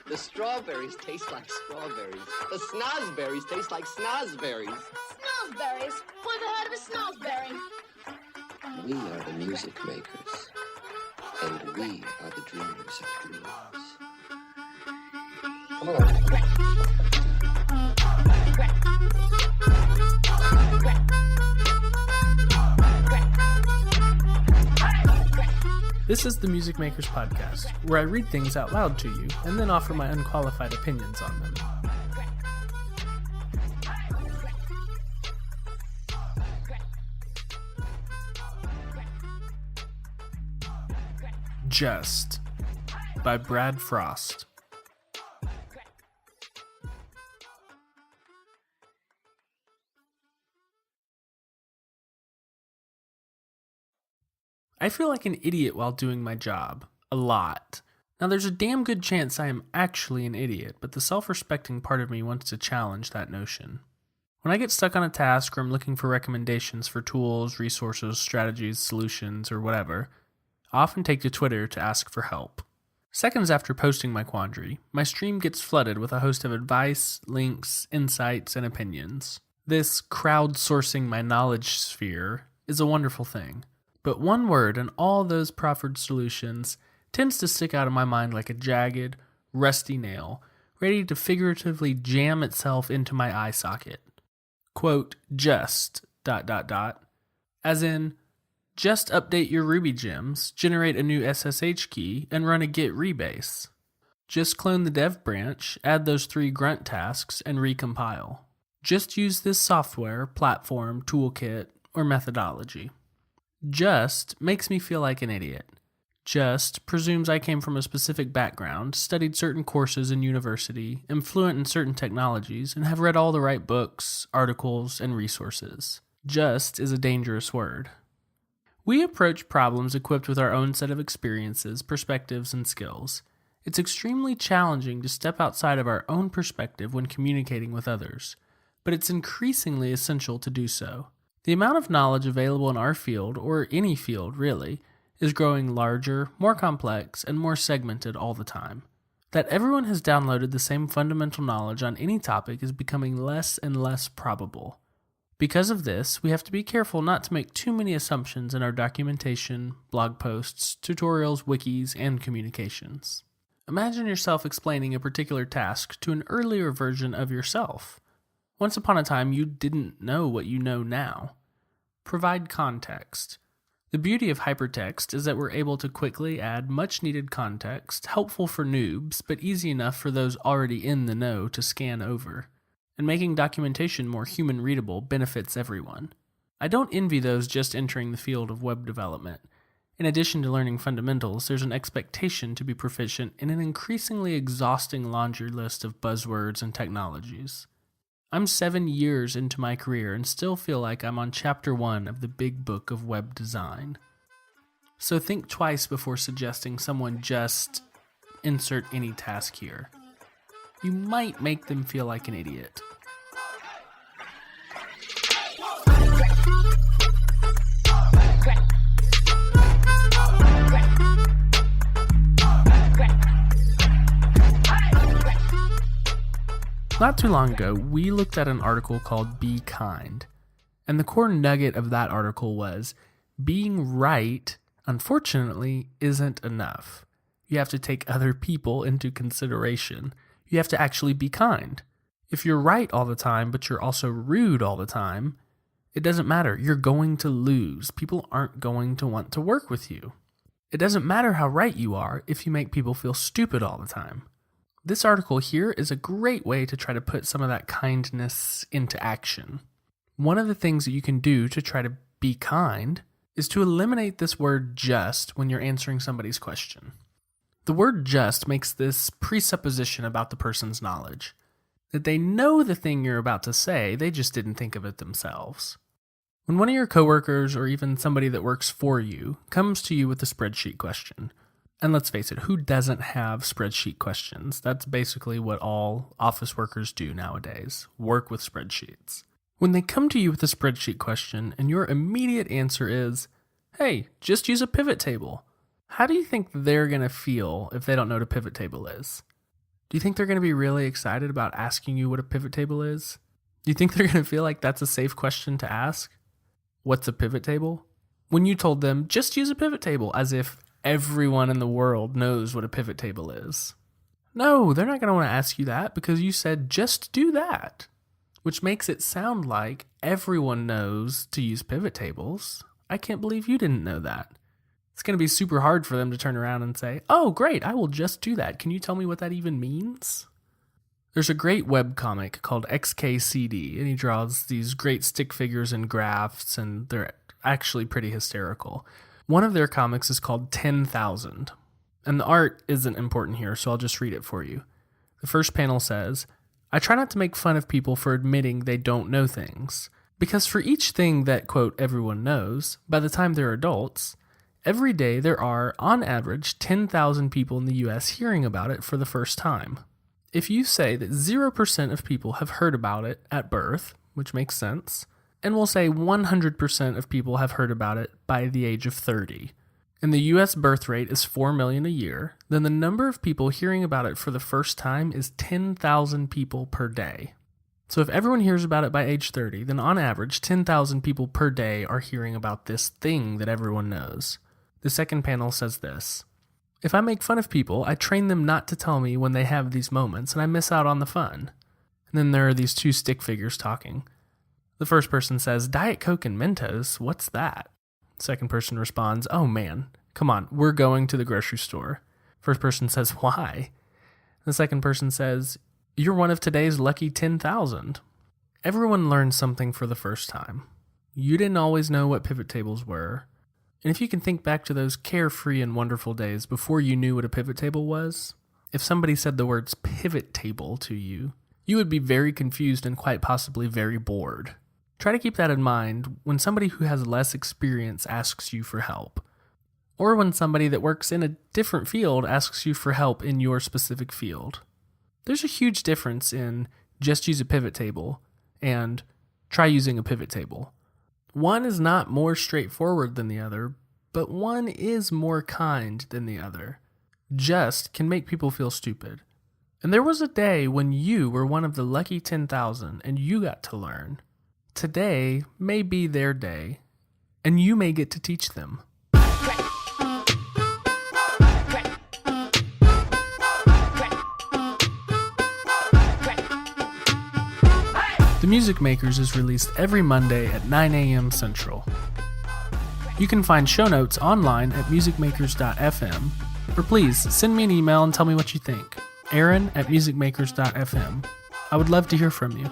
The strawberries taste like strawberries. The snozberries taste like snozberries. Snozberries? Who ever heard of a snozberry? We are the music makers. And we are the dreamers of dreams. Come on. This is the Music Makers Podcast, where I read things out loud to you and then offer my unqualified opinions on them. Just by Brad Frost. I feel like an idiot while doing my job. A lot. Now there's a damn good chance I am actually an idiot, but the self-respecting part of me wants to challenge that notion. When I get stuck on a task or I'm looking for recommendations for tools, resources, strategies, solutions, or whatever, I often take to Twitter to ask for help. Seconds after posting my quandary, my stream gets flooded with a host of advice, links, insights, and opinions. This crowdsourcing my knowledge sphere is a wonderful thing. But one word in all those proffered solutions tends to stick out of my mind like a jagged, rusty nail, ready to figuratively jam itself into my eye socket. Quote, just, ... As in, just update your Ruby gems, generate a new SSH key, and run a git rebase. Just clone the dev branch, add those 3 grunt tasks, and recompile. Just use this software, platform, toolkit, or methodology. Just makes me feel like an idiot. Just presumes I came from a specific background, studied certain courses in university, am fluent in certain technologies, and have read all the right books, articles, and resources. Just is a dangerous word. We approach problems equipped with our own set of experiences, perspectives, and skills. It's extremely challenging to step outside of our own perspective when communicating with others, but it's increasingly essential to do so. The amount of knowledge available in our field, or any field really, is growing larger, more complex, and more segmented all the time. That everyone has downloaded the same fundamental knowledge on any topic is becoming less and less probable. Because of this, we have to be careful not to make too many assumptions in our documentation, blog posts, tutorials, wikis, and communications. Imagine yourself explaining a particular task to an earlier version of yourself. Once upon a time, you didn't know what you know now. Provide context. The beauty of hypertext is that we're able to quickly add much-needed context, helpful for noobs, but easy enough for those already in the know to scan over. And making documentation more human-readable benefits everyone. I don't envy those just entering the field of web development. In addition to learning fundamentals, there's an expectation to be proficient in an increasingly exhausting laundry list of buzzwords and technologies. I'm 7 years into my career and still feel like I'm on chapter 1 of the big book of web design. So think twice before suggesting someone just insert any task here. You might make them feel like an idiot. Not too long ago, we looked at an article called Be Kind, and the core nugget of that article was, being right, unfortunately, isn't enough. You have to take other people into consideration. You have to actually be kind. If you're right all the time, but you're also rude all the time, it doesn't matter. You're going to lose. People aren't going to want to work with you. It doesn't matter how right you are if you make people feel stupid all the time. This article here is a great way to try to put some of that kindness into action. One of the things that you can do to try to be kind is to eliminate this word just when you're answering somebody's question. The word just makes this presupposition about the person's knowledge, that they know the thing you're about to say, they just didn't think of it themselves. When one of your coworkers or even somebody that works for you comes to you with a spreadsheet question, and let's face it, who doesn't have spreadsheet questions? That's basically what all office workers do nowadays, work with spreadsheets. When they come to you with a spreadsheet question and your immediate answer is, hey, just use a pivot table, how do you think they're going to feel if they don't know what a pivot table is? Do you think they're going to be really excited about asking you what a pivot table is? Do you think they're going to feel like that's a safe question to ask? What's a pivot table? When you told them, just use a pivot table, as if everyone in the world knows what a pivot table is. No, they're not going to want to ask you that because you said, just do that. Which makes it sound like everyone knows to use pivot tables. I can't believe you didn't know that. It's going to be super hard for them to turn around and say, oh, great, I will just do that. Can you tell me what that even means? There's a great webcomic called XKCD, and he draws these great stick figures and graphs, and they're actually pretty hysterical. One of their comics is called 10,000, and the art isn't important here, so I'll just read it for you. The first panel says, I try not to make fun of people for admitting they don't know things, because for each thing that, quote, everyone knows, by the time they're adults, every day there are, on average, 10,000 people in the US hearing about it for the first time. If you say that 0% of people have heard about it at birth, which makes sense, and we'll say 100% of people have heard about it by the age of 30, and the US birth rate is 4 million a year, then the number of people hearing about it for the first time is 10,000 people per day. So if everyone hears about it by age 30, then on average, 10,000 people per day are hearing about this thing that everyone knows. The second panel says this. If I make fun of people, I train them not to tell me when they have these moments, and I miss out on the fun. And then there are these two stick figures talking. The first person says, Diet Coke and Mentos, what's that? Second person responds, oh man, come on, we're going to the grocery store. First person says, why? The second person says, you're one of today's lucky 10,000. Everyone learns something for the first time. You didn't always know what pivot tables were. And if you can think back to those carefree and wonderful days before you knew what a pivot table was, if somebody said the words pivot table to you, you would be very confused and quite possibly very bored. Try to keep that in mind when somebody who has less experience asks you for help, or when somebody that works in a different field asks you for help in your specific field. There's a huge difference in just use a pivot table and try using a pivot table. One is not more straightforward than the other, but one is more kind than the other. Just can make people feel stupid. And there was a day when you were one of the lucky 10,000 and you got to learn. Today may be their day, and you may get to teach them. The Music Makers is released every Monday at 9 a.m. Central. You can find show notes online at musicmakers.fm, or please send me an email and tell me what you think. Aaron@musicmakers.fm. I would love to hear from you.